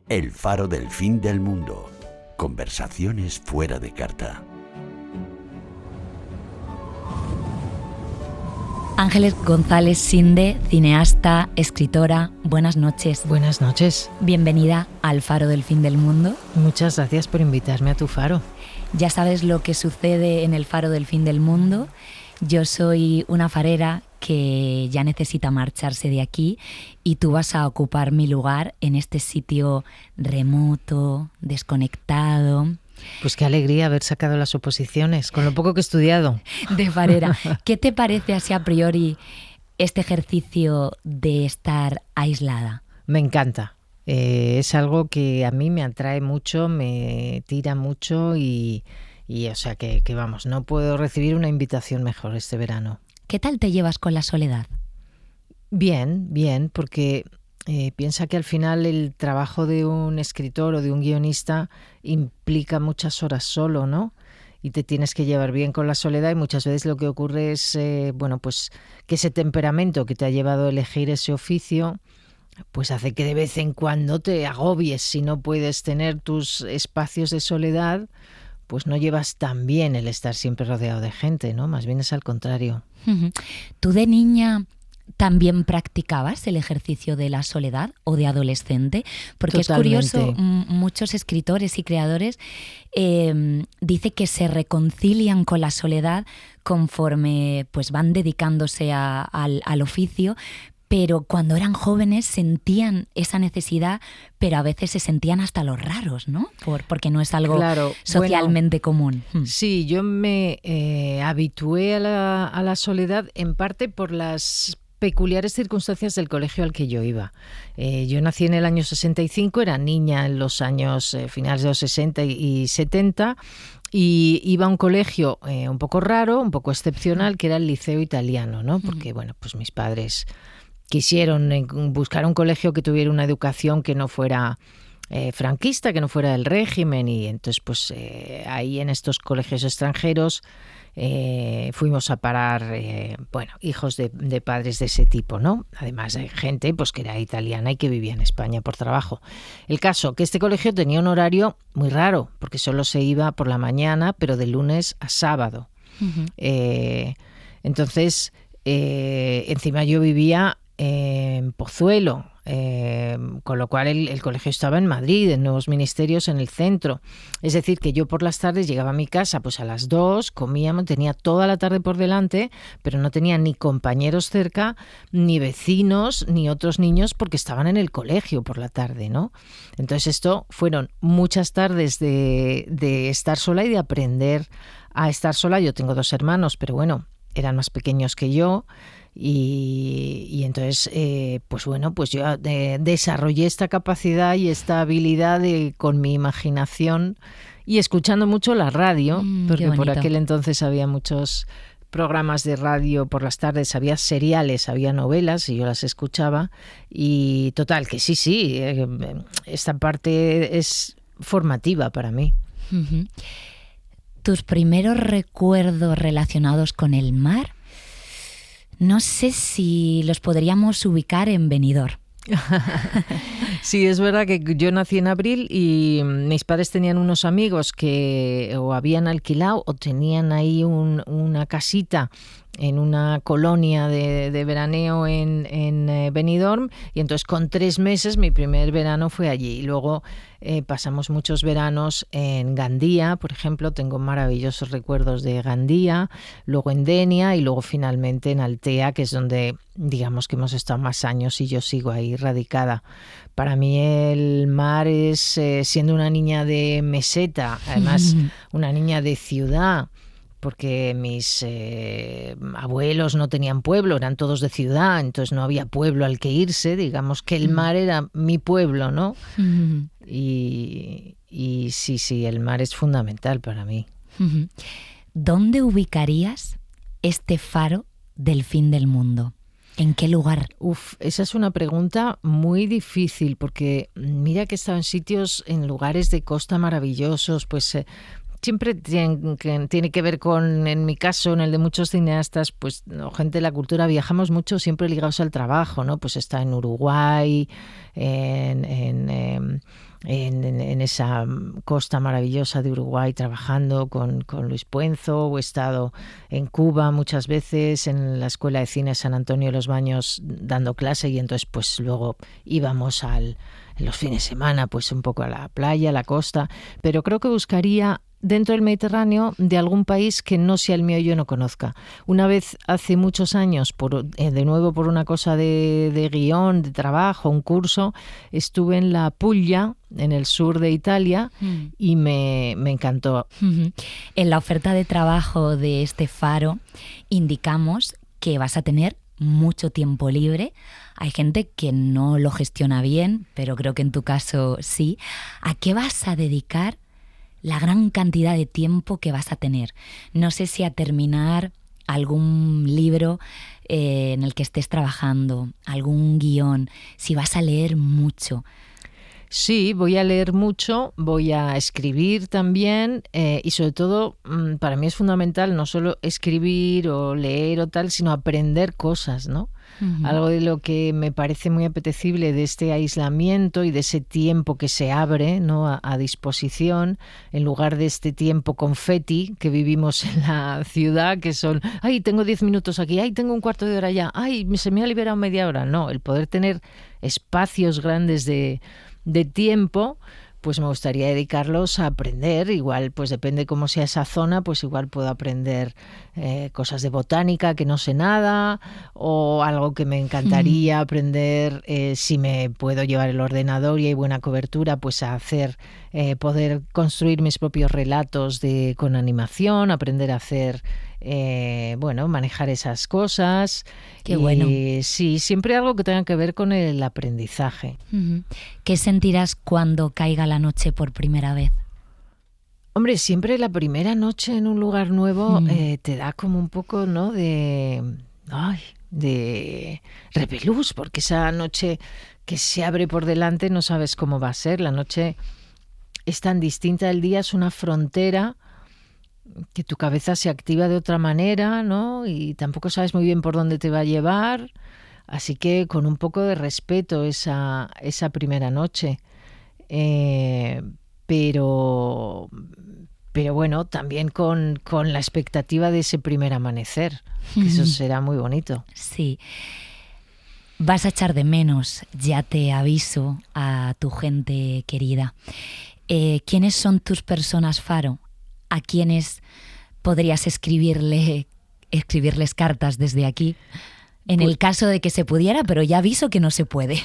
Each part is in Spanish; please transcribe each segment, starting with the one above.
El faro del fin del mundo. Conversaciones fuera de carta. Ángeles González Sinde, cineasta, escritora, buenas noches. Buenas noches. Bienvenida al Faro del Fin del Mundo. Muchas gracias por invitarme a tu faro. Ya sabes lo que sucede en el Faro del Fin del Mundo. Yo soy una farera que ya necesita marcharse de aquí y tú vas a ocupar mi lugar en este sitio remoto, desconectado. Pues qué alegría haber sacado las oposiciones, con lo poco que he estudiado. De farera. ¿Qué te parece así a priori este ejercicio de estar aislada? Me encanta. Es algo que a mí me atrae mucho, me tira mucho y o sea que vamos, no puedo recibir una invitación mejor este verano. ¿Qué tal te llevas con la soledad? Bien, porque piensa que al final el trabajo de un escritor o de un guionista implica muchas horas solo, ¿no? Y te tienes que llevar bien con la soledad y muchas veces lo que ocurre es, pues que ese temperamento que te ha llevado a elegir ese oficio pues hace que de vez en cuando te agobies si no puedes tener tus espacios de soledad. Pues no llevas tan bien el estar siempre rodeado de gente, ¿no? Más bien es al contrario. ¿Tú de niña también practicabas el ejercicio de la soledad o de adolescente? Porque Totalmente. Es curioso, muchos escritores y creadores dicen que se reconcilian con la soledad conforme pues van dedicándose al oficio, pero cuando eran jóvenes sentían esa necesidad, pero a veces se sentían hasta los raros, ¿no? Porque no es algo Claro, socialmente común. Sí, yo me habitué a la soledad en parte por las peculiares circunstancias del colegio al que yo iba. Yo nací en el año 65, era niña en los años finales de los 60 y 70, y iba a un colegio un poco raro, un poco excepcional, que era el Liceo Italiano, ¿no? Porque, bueno, pues mis padres quisieron buscar un colegio que tuviera una educación que no fuera franquista, que no fuera del régimen, y entonces pues ahí en estos colegios extranjeros fuimos a parar hijos de padres de ese tipo, ¿no? Además de gente pues que era italiana y que vivía en España por trabajo. El caso, que este colegio tenía un horario muy raro, porque solo se iba por la mañana, pero de lunes a sábado. Entonces, encima yo vivía en Pozuelo, con lo cual el colegio estaba en Madrid, en Nuevos Ministerios, en el centro. Es decir, que yo por las tardes llegaba a mi casa pues a las 2, comíamos, tenía toda la tarde por delante, pero no tenía ni compañeros cerca, ni vecinos, ni otros niños, porque estaban en el colegio por la tarde, ¿no? Entonces esto fueron muchas tardes de estar sola y de aprender a estar sola. Yo tengo 2 hermanos, pero bueno, eran más pequeños que yo. Y entonces, pues yo desarrollé esta capacidad y esta habilidad con mi imaginación y escuchando mucho la radio, porque por aquel entonces había muchos programas de radio por las tardes, había seriales, había novelas y yo las escuchaba. Y total, que sí, esta parte es formativa para mí. ¿Tus primeros recuerdos relacionados con el mar? No sé si los podríamos ubicar en Benidorm. Sí, es verdad que yo nací en abril y mis padres tenían unos amigos que o habían alquilado o tenían ahí una casita en una colonia de veraneo en Benidorm, y entonces con 3 meses mi primer verano fue allí. Y luego pasamos muchos veranos en Gandía, por ejemplo, tengo maravillosos recuerdos de Gandía, luego en Denia y luego finalmente en Altea, que es donde digamos que hemos estado más años y yo sigo ahí radicada. Para mí el mar es, siendo una niña de meseta, además una niña de ciudad, porque mis abuelos no tenían pueblo, eran todos de ciudad, entonces no había pueblo al que irse, digamos que el mar era mi pueblo, ¿no? Y sí, el mar es fundamental para mí. ¿Dónde ubicarías este faro del fin del mundo? ¿En qué lugar? Esa es una pregunta muy difícil, porque mira que he estado en lugares de costa maravillosos, pues siempre tiene que ver con, en mi caso, en el de muchos cineastas, pues o gente de la cultura, viajamos mucho siempre ligados al trabajo, ¿no? Pues está en Uruguay, en en esa costa maravillosa de Uruguay trabajando con Luis Puenzo, o he estado en Cuba muchas veces en la Escuela de Cine San Antonio de los Baños dando clase, y entonces pues luego íbamos en los fines de semana pues un poco a la playa, a la costa, pero creo que buscaría dentro del Mediterráneo de algún país que no sea el mío y yo no conozca. Una vez hace muchos años, de nuevo por una cosa de guión, de trabajo, un curso, estuve en la Puglia, en el sur de Italia, y me encantó. En la oferta de trabajo de este faro indicamos que vas a tener mucho tiempo libre. Hay gente que no lo gestiona bien, pero creo que en tu caso sí. ¿A qué vas a dedicar la gran cantidad de tiempo que vas a tener? No sé si a terminar algún libro en el que estés trabajando, algún guión, si vas a leer mucho. Sí, voy a leer mucho, voy a escribir también, y sobre todo para mí es fundamental no solo escribir o leer o tal, sino aprender cosas, ¿no? Uh-huh. Algo de lo que me parece muy apetecible de este aislamiento y de ese tiempo que se abre, ¿no?, a disposición, en lugar de este tiempo confeti que vivimos en la ciudad, que son, ay, tengo 10 minutos aquí, ay, tengo un cuarto de hora ya, ay, se me ha liberado media hora. No, el poder tener espacios grandes de tiempo, pues me gustaría dedicarlos a aprender. Igual, pues depende cómo sea esa zona, pues igual puedo aprender cosas de botánica que no sé nada, o algo que me encantaría aprender, si me puedo llevar el ordenador y hay buena cobertura, pues a hacer, poder construir mis propios relatos con animación, aprender a hacer, manejar esas cosas. Qué bueno. Sí, siempre algo que tenga que ver con el aprendizaje. Uh-huh. ¿Qué sentirás cuando caiga la noche por primera vez? Hombre, siempre la primera noche en un lugar nuevo te da como un poco, ¿no?, de repelús, porque esa noche que se abre por delante no sabes cómo va a ser. La noche es tan distinta del día, es una frontera que tu cabeza se activa de otra manera, ¿no? Y tampoco sabes muy bien por dónde te va a llevar. Así que con un poco de respeto esa primera noche. Pero bueno, también con la expectativa de ese primer amanecer, que eso será muy bonito. Sí. Vas a echar de menos, ya te aviso, a tu gente querida. ¿Quiénes son tus personas faro? ¿A quiénes podrías escribirles cartas desde aquí? En el caso de que se pudiera, pero ya aviso que no se puede.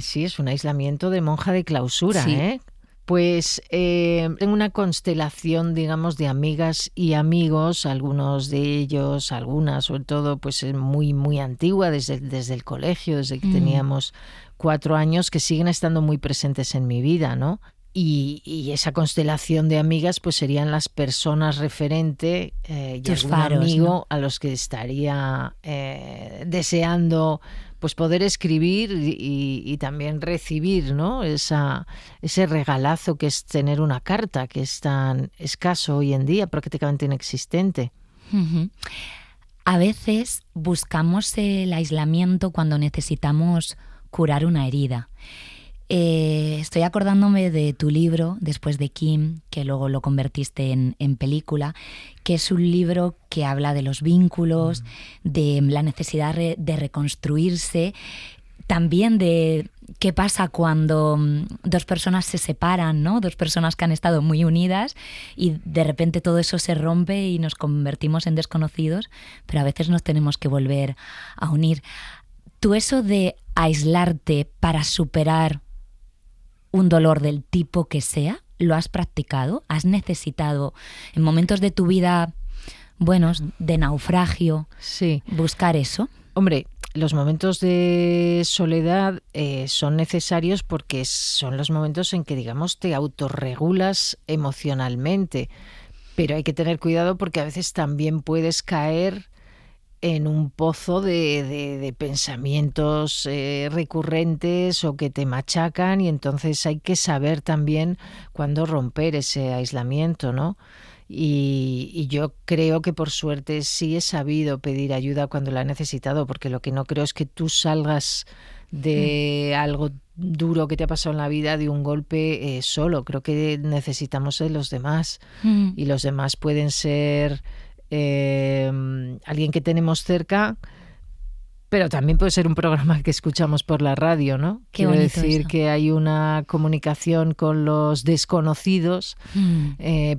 Sí, es un aislamiento de monja de clausura, sí. Pues tengo una constelación, digamos, de amigas y amigos, algunos de ellos, algunas sobre todo, pues muy, muy antigua, desde el colegio, desde que teníamos 4 años, que siguen estando muy presentes en mi vida, ¿no? Y esa constelación de amigas pues serían las personas referente y tus algún faros, amigo, ¿no?, a los que estaría deseando pues poder escribir y también recibir, ¿no?, ese regalazo que es tener una carta, que es tan escaso hoy en día, prácticamente inexistente. Uh-huh. A veces buscamos el aislamiento cuando necesitamos curar una herida. Estoy acordándome de tu libro, Después de Kim, que luego lo convertiste en película, que es un libro que habla de los vínculos, de la necesidad de reconstruirse, también de qué pasa cuando dos personas se separan, ¿no? Dos personas que han estado muy unidas y de repente todo eso se rompe y nos convertimos en desconocidos, pero a veces nos tenemos que volver a unir. ¿Tú eso de aislarte para superar un dolor del tipo que sea, lo has practicado? ¿Has necesitado en momentos de tu vida buenos, de naufragio, sí, buscar eso? Hombre, los momentos de soledad son necesarios porque son los momentos en que, digamos, te autorregulas emocionalmente, pero hay que tener cuidado porque a veces también puedes caer en un pozo de pensamientos recurrentes o que te machacan, y entonces hay que saber también cuándo romper ese aislamiento, ¿no? Y yo creo que por suerte sí he sabido pedir ayuda cuando la he necesitado, porque lo que no creo es que tú salgas de algo duro que te ha pasado en la vida, de un golpe solo. Creo que necesitamos de los demás y los demás pueden ser alguien que tenemos cerca, pero también puede ser un programa que escuchamos por la radio, ¿no? Quiero decir eso. Que hay una comunicación con los desconocidos,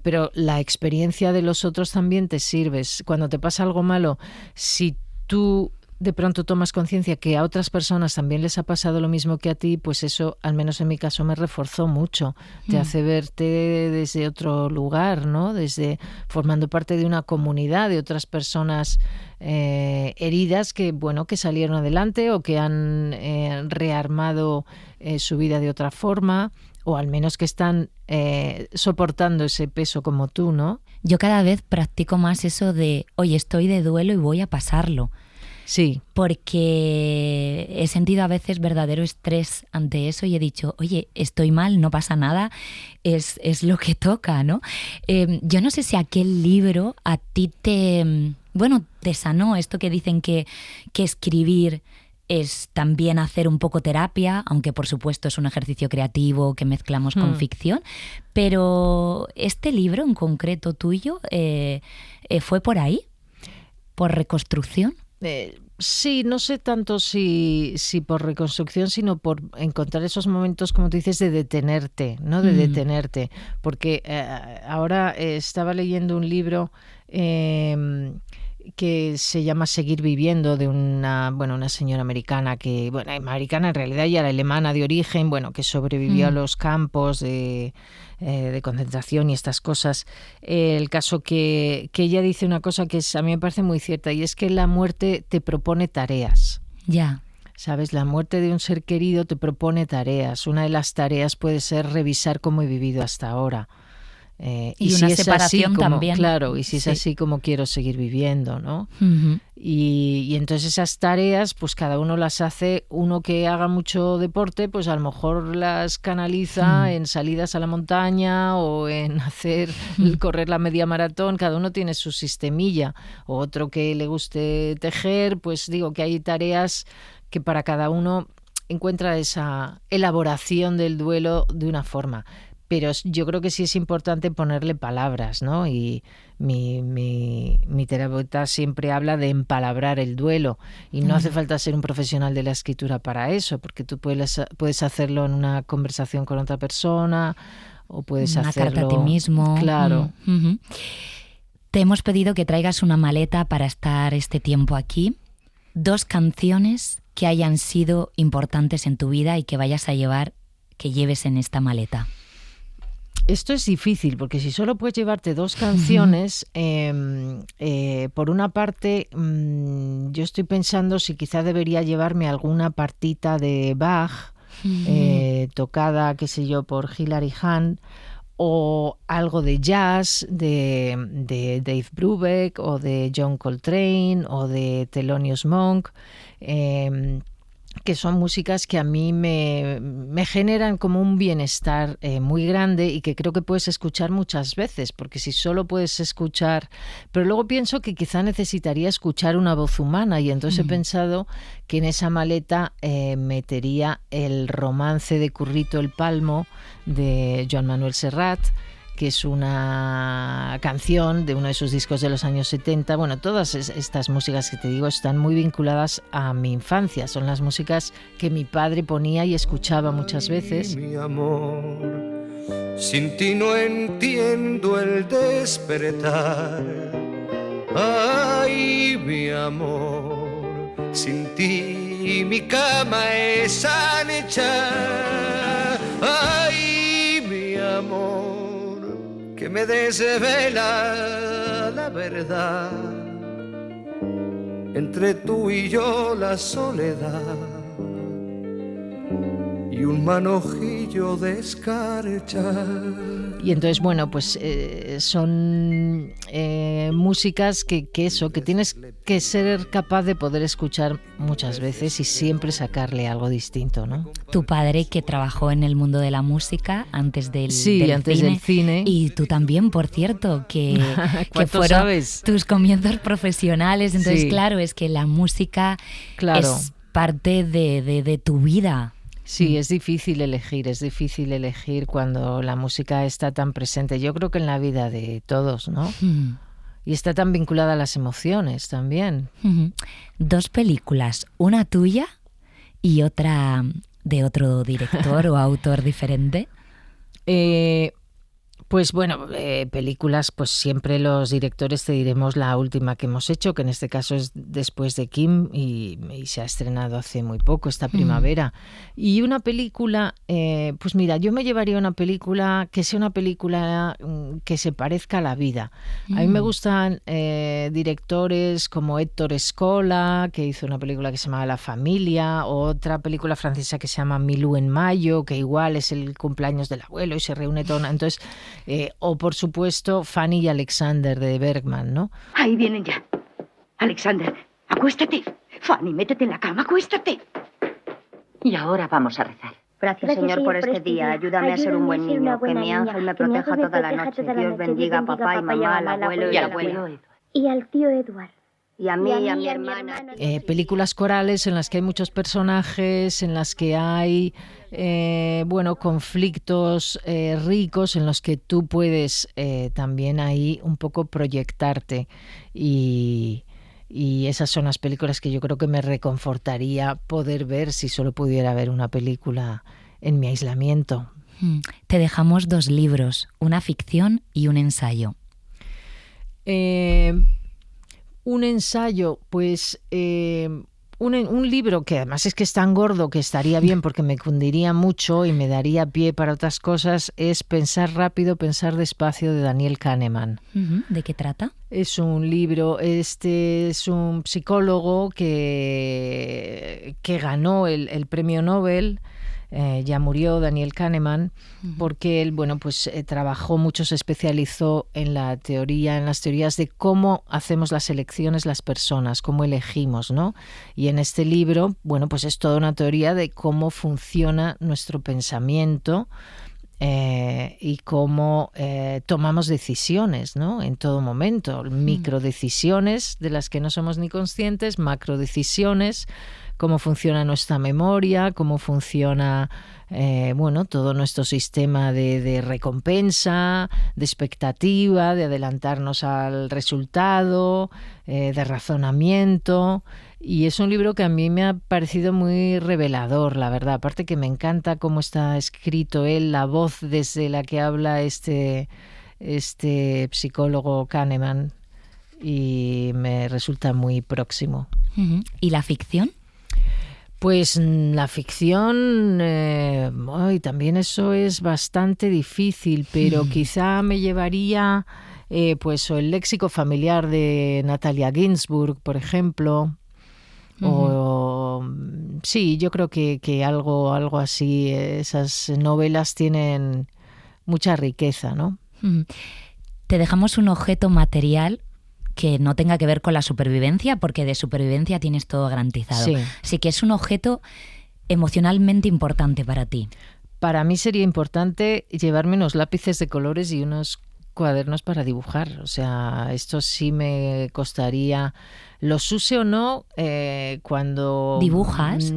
pero la experiencia de los otros también te sirve. Cuando te pasa algo malo, si tú de pronto tomas conciencia que a otras personas también les ha pasado lo mismo que a ti, pues eso, al menos en mi caso, me reforzó mucho. Te hace verte desde otro lugar, ¿no? Desde formando parte de una comunidad de otras personas heridas que, bueno, que salieron adelante o que han rearmado su vida de otra forma, o al menos que están soportando ese peso como tú, ¿no? Yo cada vez practico más eso de, oye, estoy de duelo y voy a pasarlo. Sí. Porque he sentido a veces verdadero estrés ante eso y he dicho, oye, estoy mal, no pasa nada, es lo que toca, ¿no? Yo no sé si aquel libro a ti te sanó, esto que dicen que escribir es también hacer un poco terapia, aunque por supuesto es un ejercicio creativo que mezclamos con ficción, pero este libro en concreto tuyo ¿fue por ahí? ¿Por reconstrucción? Sí, no sé tanto si por reconstrucción, sino por encontrar esos momentos, como tú dices, de detenerte, ¿no? De detenerte. Porque ahora estaba leyendo un libro que se llama Seguir viviendo, de una señora americana americana en realidad ya era alemana de origen, que sobrevivió a los campos de concentración y estas cosas. El caso que ella dice una cosa que a mí me parece muy cierta, y es que la muerte te propone tareas. Ya. ¿Sabes? La muerte de un ser querido te propone tareas. Una de las tareas puede ser revisar cómo he vivido hasta ahora. Y una separación también. Claro, y si es así como quiero seguir viviendo, ¿no? Uh-huh. Y entonces esas tareas, pues cada uno las hace. Uno que haga mucho deporte, pues a lo mejor las canaliza en salidas a la montaña o en correr la media maratón. Cada uno tiene su sistemilla. O otro que le guste tejer, pues digo que hay tareas que para cada uno encuentra esa elaboración del duelo de una forma. Pero yo creo que sí es importante ponerle palabras, ¿no? Y mi terapeuta siempre habla de empalabrar el duelo. Y no hace falta ser un profesional de la escritura para eso, porque tú puedes hacerlo en una conversación con otra persona o puedes hacerlo... Una carta a ti mismo. Claro. Uh-huh. Te hemos pedido que traigas una maleta para estar este tiempo aquí. 2 canciones que hayan sido importantes en tu vida y que que lleves en esta maleta. Esto es difícil, porque si solo puedes llevarte 2 canciones, por una parte, yo estoy pensando si quizá debería llevarme alguna partita de Bach, tocada, qué sé yo, por Hilary Hahn, o algo de jazz de Dave Brubeck, o de John Coltrane, o de Thelonious Monk, que son músicas que a mí me generan como un bienestar muy grande y que creo que puedes escuchar muchas veces, porque si solo puedes escuchar... Pero luego pienso que quizá necesitaría escuchar una voz humana, y entonces he pensado que en esa maleta metería el romance de Currito el Palmo de Joan Manuel Serrat, que es una canción de uno de sus discos de los años 70. Bueno, todas estas músicas que te digo están muy vinculadas a mi infancia. Son las músicas que mi padre ponía y escuchaba muchas veces. Mi amor, sin ti no entiendo el despertar. Ay, mi amor, sin ti mi cama es anhecha. Ay, mi amor, que me desvela la verdad, entre tú y yo la soledad y un manojillo de escarcha. Y entonces, bueno, pues son músicas que tienes que ser capaz de poder escuchar muchas veces y siempre sacarle algo distinto, ¿no? Tu padre, que trabajó en el mundo de la música antes del cine. Y tú también, por cierto, que fueron sabes? Tus comienzos profesionales. Entonces, claro, es que la música es parte de tu vida. Sí, es difícil elegir cuando la música está tan presente. Yo creo que en la vida de todos, ¿no? Y está tan vinculada a las emociones también. 2 películas, una tuya y otra de otro director o autor diferente. Pues bueno, películas, pues siempre los directores te diremos la última que hemos hecho, que en este caso es Después de Kim y se ha estrenado hace muy poco, esta primavera. Y una película, pues mira, yo me llevaría una película que sea una película que se parezca a la vida. A mí me gustan directores como Héctor Escola, que hizo una película que se llama La Familia, o otra película francesa que se llama Milú en mayo, que igual es el cumpleaños del abuelo y se reúne todo. Entonces, o por supuesto Fanny y Alexander de Bergman, ¿no? Ahí vienen ya. Alexander, acuéstate. Fanny, métete en la cama, acuéstate. Y ahora vamos a rezar. Gracias, Señor, por este día. Ayúdame a ser un buen niño. Que mi ángel me proteja toda la noche. Dios bendiga a papá y mamá, al abuelo y a la abuela. Y al tío Edward. Y a mí y a mi hermana. Películas corales en las que hay muchos personajes, en las que hay conflictos ricos, en los que tú puedes también ahí un poco proyectarte. Y esas son las películas que yo creo que me reconfortaría poder ver si solo pudiera ver una película en mi aislamiento. Te dejamos 2 libros, una ficción y un ensayo. Un ensayo, pues un libro que además es que es tan gordo que estaría bien porque me cundiría mucho y me daría pie para otras cosas, es Pensar rápido, pensar despacio, de Daniel Kahneman. ¿De qué trata? Es un libro, es un psicólogo que ganó el premio Nobel. Ya murió Daniel Kahneman, porque él, trabajó mucho, se especializó en las teorías de cómo hacemos las elecciones las personas, cómo elegimos, ¿no? Y en este libro, pues es toda una teoría de cómo funciona nuestro pensamiento y cómo tomamos decisiones, ¿no? En todo momento, microdecisiones de las que no somos ni conscientes, macrodecisiones, cómo funciona nuestra memoria, cómo funciona todo nuestro sistema de recompensa, de expectativa, de adelantarnos al resultado, de razonamiento. Y es un libro que a mí me ha parecido muy revelador, la verdad. Aparte que me encanta cómo está escrito él, la voz desde la que habla este psicólogo Kahneman, y me resulta muy próximo. ¿Y la ficción? Pues la ficción, también eso es bastante difícil, pero quizá me llevaría o el léxico familiar de Natalia Ginzburg, por ejemplo. Sí, yo creo que algo así. Esas novelas tienen mucha riqueza, ¿no? Te dejamos un objeto material que no tenga que ver con la supervivencia, porque de supervivencia tienes todo garantizado. Sí. Así que es un objeto emocionalmente importante para ti. Para mí sería importante llevarme unos lápices de colores y unos cuadernos para dibujar. O sea, esto sí me costaría. Los use o no cuando... ¿Dibujas?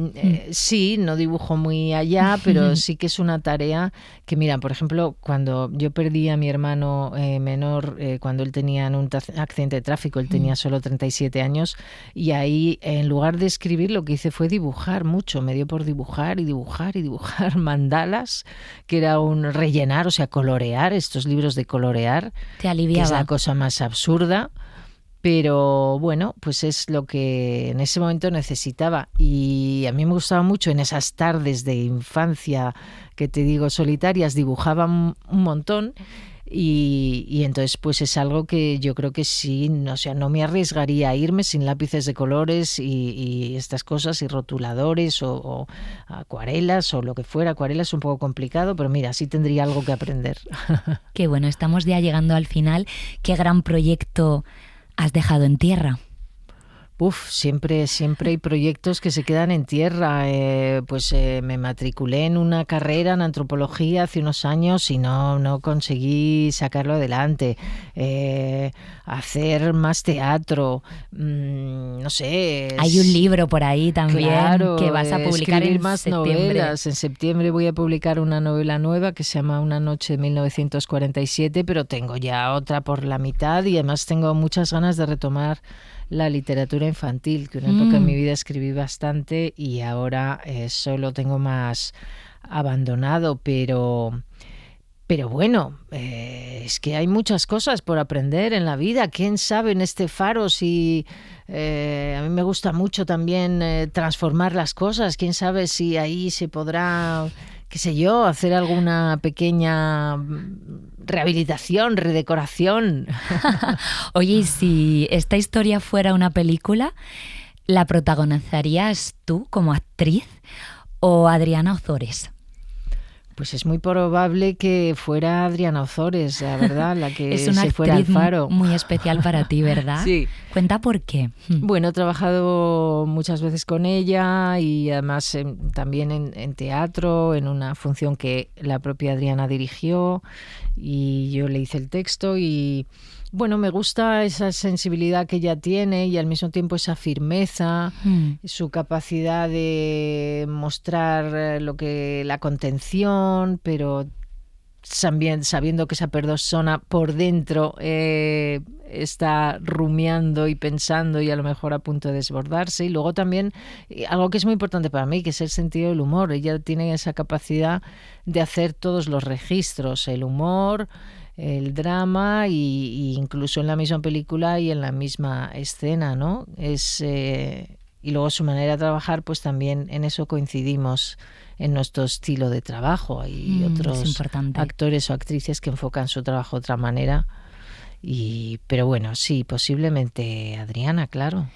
Sí, no dibujo muy allá, pero sí que es una tarea que, mira, por ejemplo, cuando yo perdí a mi hermano menor, cuando él tenía un accidente de tráfico, él tenía solo 37 años, y ahí, en lugar de escribir, lo que hice fue dibujar mucho. Me dio por dibujar y dibujar y dibujar mandalas, que era un rellenar, o sea, colorear, estos libros de colorear. Te aliviaba. Que es la cosa más absurda. Pero pues es lo que en ese momento necesitaba. Y a mí me gustaba mucho en esas tardes de infancia, que te digo, solitarias, dibujaba un montón. Y entonces pues es algo que yo creo que sí, o sea, no me arriesgaría a irme sin lápices de colores y estas cosas, y rotuladores o acuarelas o lo que fuera. Acuarelas es un poco complicado, pero mira, sí tendría algo que aprender. Qué bueno, estamos ya llegando al final. Qué gran proyecto has dejado en tierra. Siempre hay proyectos que se quedan en tierra. Me matriculé en una carrera en antropología hace unos años y no conseguí sacarlo adelante. Hacer más teatro, no sé. Hay un libro por ahí también, claro, que vas a publicar en más septiembre. Novelas. En septiembre voy a publicar una novela nueva que se llama Una noche de 1947, pero tengo ya otra por la mitad y además tengo muchas ganas de retomar la literatura infantil, que una época en mi vida escribí bastante y ahora solo tengo más abandonado, pero bueno, es que hay muchas cosas por aprender en la vida. ¿Quién sabe en este faro si a mí me gusta mucho también transformar las cosas? ¿Quién sabe si ahí se podrá, qué sé yo, hacer alguna pequeña rehabilitación, redecoración? Oye, y si esta historia fuera una película, ¿la protagonizarías tú como actriz o Adriana Ozores? Pues es muy probable que fuera Adriana Ozores, la verdad, la que es una se fuera al faro. Muy especial para ti, ¿verdad? Sí. Cuenta por qué. Bueno, he trabajado muchas veces con ella y además también en teatro, en una función que la propia Adriana dirigió y yo le hice el texto y... Bueno, me gusta esa sensibilidad que ella tiene y al mismo tiempo esa firmeza, su capacidad de mostrar la contención, pero también sabiendo que esa persona por dentro está rumiando y pensando y a lo mejor a punto de desbordarse. Y luego también algo que es muy importante para mí, que es el sentido del humor. Ella tiene esa capacidad de hacer todos los registros, el humor, el drama y incluso en la misma película y en la misma escena, ¿no? Y luego su manera de trabajar, pues también en eso coincidimos en nuestro estilo de trabajo. Hay otros actores o actrices que enfocan su trabajo de otra manera. Pero bueno, sí, posiblemente Adriana, claro.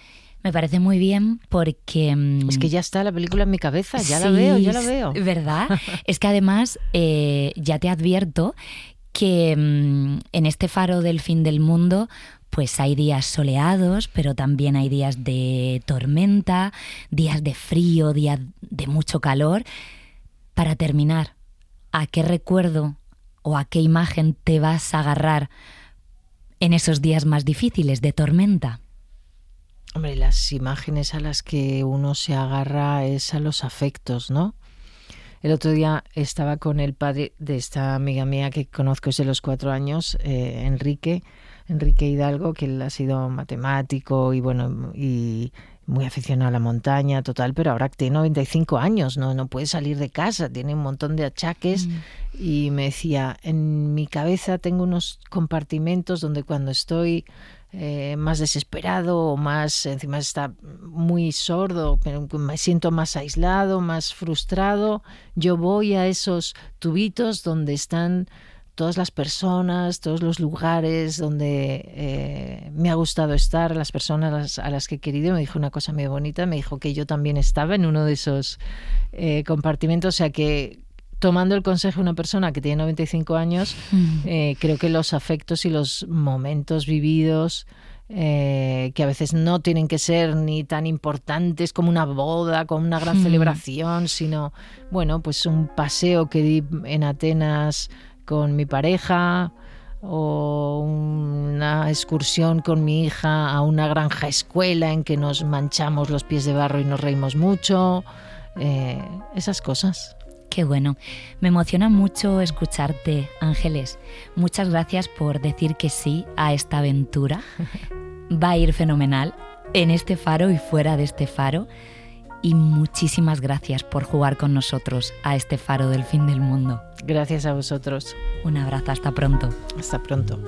Me parece muy bien porque... Es que ya está la película en mi cabeza, ya la veo. ¿Verdad? Es que además ya te advierto que en este faro del fin del mundo pues hay días soleados, pero también hay días de tormenta, días de frío, días de mucho calor. Para terminar, ¿a qué recuerdo o a qué imagen te vas a agarrar en esos días más difíciles de tormenta? Hombre, las imágenes a las que uno se agarra es a los afectos, ¿no? El otro día estaba con el padre de esta amiga mía que conozco desde los 4 años, Enrique Hidalgo, que él ha sido matemático y bueno y muy aficionado a la montaña, total, pero ahora tiene 95 años, no puede salir de casa, tiene un montón de achaques y me decía, en mi cabeza tengo unos compartimentos donde cuando estoy más desesperado o más, encima está muy sordo, pero me siento más aislado, más frustrado, yo voy a esos tubitos donde están todas las personas, todos los lugares donde me ha gustado estar, las personas a las que he querido. Me dijo una cosa muy bonita, me dijo que yo también estaba en uno de esos compartimentos, o sea que tomando el consejo de una persona que tiene 95 años, creo que los afectos y los momentos vividos, que a veces no tienen que ser ni tan importantes como una boda, como una gran celebración, sino, bueno, pues un paseo que di en Atenas con mi pareja o una excursión con mi hija a una granja escuela en que nos manchamos los pies de barro y nos reímos mucho, esas cosas. Qué bueno. Me emociona mucho escucharte, Ángeles. Muchas gracias por decir que sí a esta aventura. Va a ir fenomenal en este faro y fuera de este faro. Y muchísimas gracias por jugar con nosotros a este faro del fin del mundo. Gracias a vosotros. Un abrazo, hasta pronto. Hasta pronto.